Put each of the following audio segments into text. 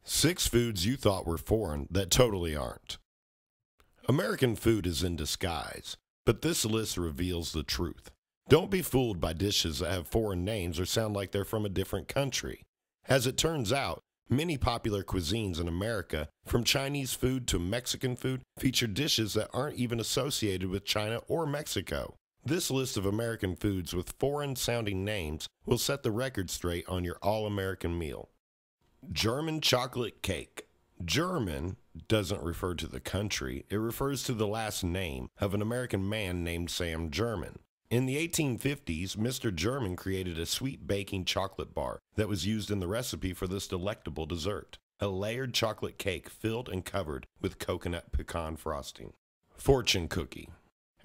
6 foods you thought were foreign that totally aren't. American food is in disguise, but this list reveals the truth. Don't be fooled by dishes that have foreign names or sound like they're from a different country. As it turns out, many popular cuisines in America, from Chinese food to Mexican food, feature dishes that aren't even associated with China or Mexico. This list of American foods with foreign-sounding names will set the record straight on your all-American meal. German chocolate cake. German doesn't refer to the country, it refers to the last name of an American man named Sam German. In the 1850s, Mr. German created a sweet baking chocolate bar that was used in the recipe for this delectable dessert, a layered chocolate cake filled and covered with coconut pecan frosting. Fortune cookie.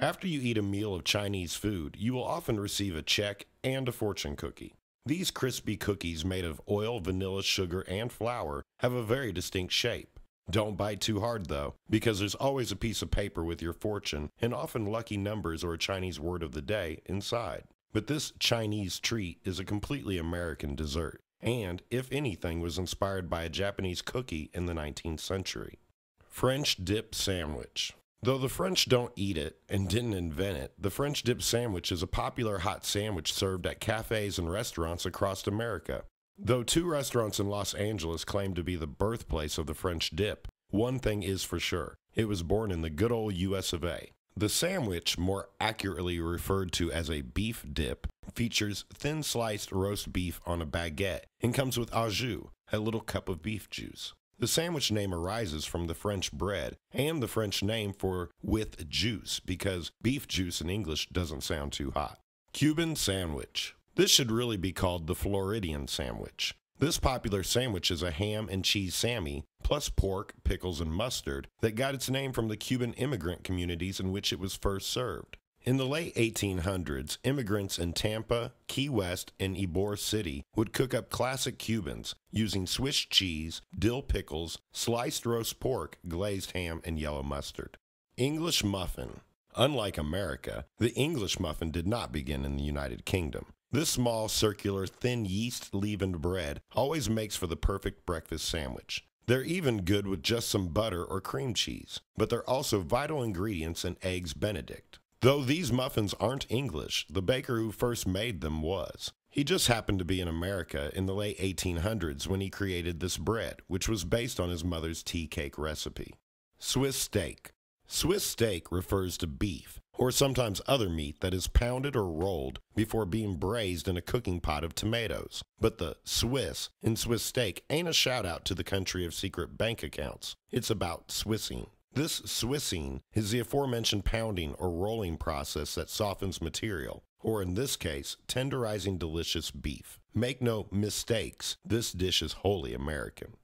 After you eat a meal of Chinese food, you will often receive a check and a fortune cookie. These crispy cookies made of oil, vanilla, sugar, and flour have a very distinct shape. Don't bite too hard though, because there's always a piece of paper with your fortune and often lucky numbers or a Chinese word of the day inside. But this Chinese treat is a completely American dessert, and, if anything, was inspired by a Japanese cookie in the 19th century. French dip sandwich. Though the French don't eat it and didn't invent it, the French dip sandwich is a popular hot sandwich served at cafes and restaurants across America. Though 2 restaurants in Los Angeles claim to be the birthplace of the French dip, one thing is for sure: it was born in the good old US of A. The sandwich, more accurately referred to as a beef dip, features thin sliced roast beef on a baguette and comes with au jus, a little cup of beef juice. The sandwich name arises from the French bread and the French name for with juice, because beef juice in English doesn't sound too hot. Cuban sandwich. This should really be called the Floridian sandwich. This popular sandwich is a ham and cheese Sammy, plus pork, pickles, and mustard, that got its name from the Cuban immigrant communities in which it was first served. In the late 1800s, immigrants in Tampa, Key West, and Ybor City would cook up classic Cubans using Swiss cheese, dill pickles, sliced roast pork, glazed ham, and yellow mustard. English muffin. Unlike America, the English muffin did not begin in the United Kingdom. This small, circular, thin yeast-leavened bread always makes for the perfect breakfast sandwich. They're even good with just some butter or cream cheese, but they're also vital ingredients in Eggs Benedict. Though these muffins aren't English, the baker who first made them was. He just happened to be in America in the late 1800s when he created this bread, which was based on his mother's tea cake recipe. Swiss steak. Swiss steak refers to beef, or sometimes other meat that is pounded or rolled before being braised in a cooking pot of tomatoes. But the Swiss in Swiss steak ain't a shout out to the country of secret bank accounts. It's about Swissing. This Swissing is the aforementioned pounding or rolling process that softens material, or in this case, tenderizing delicious beef. Make no mistakes, this dish is wholly American.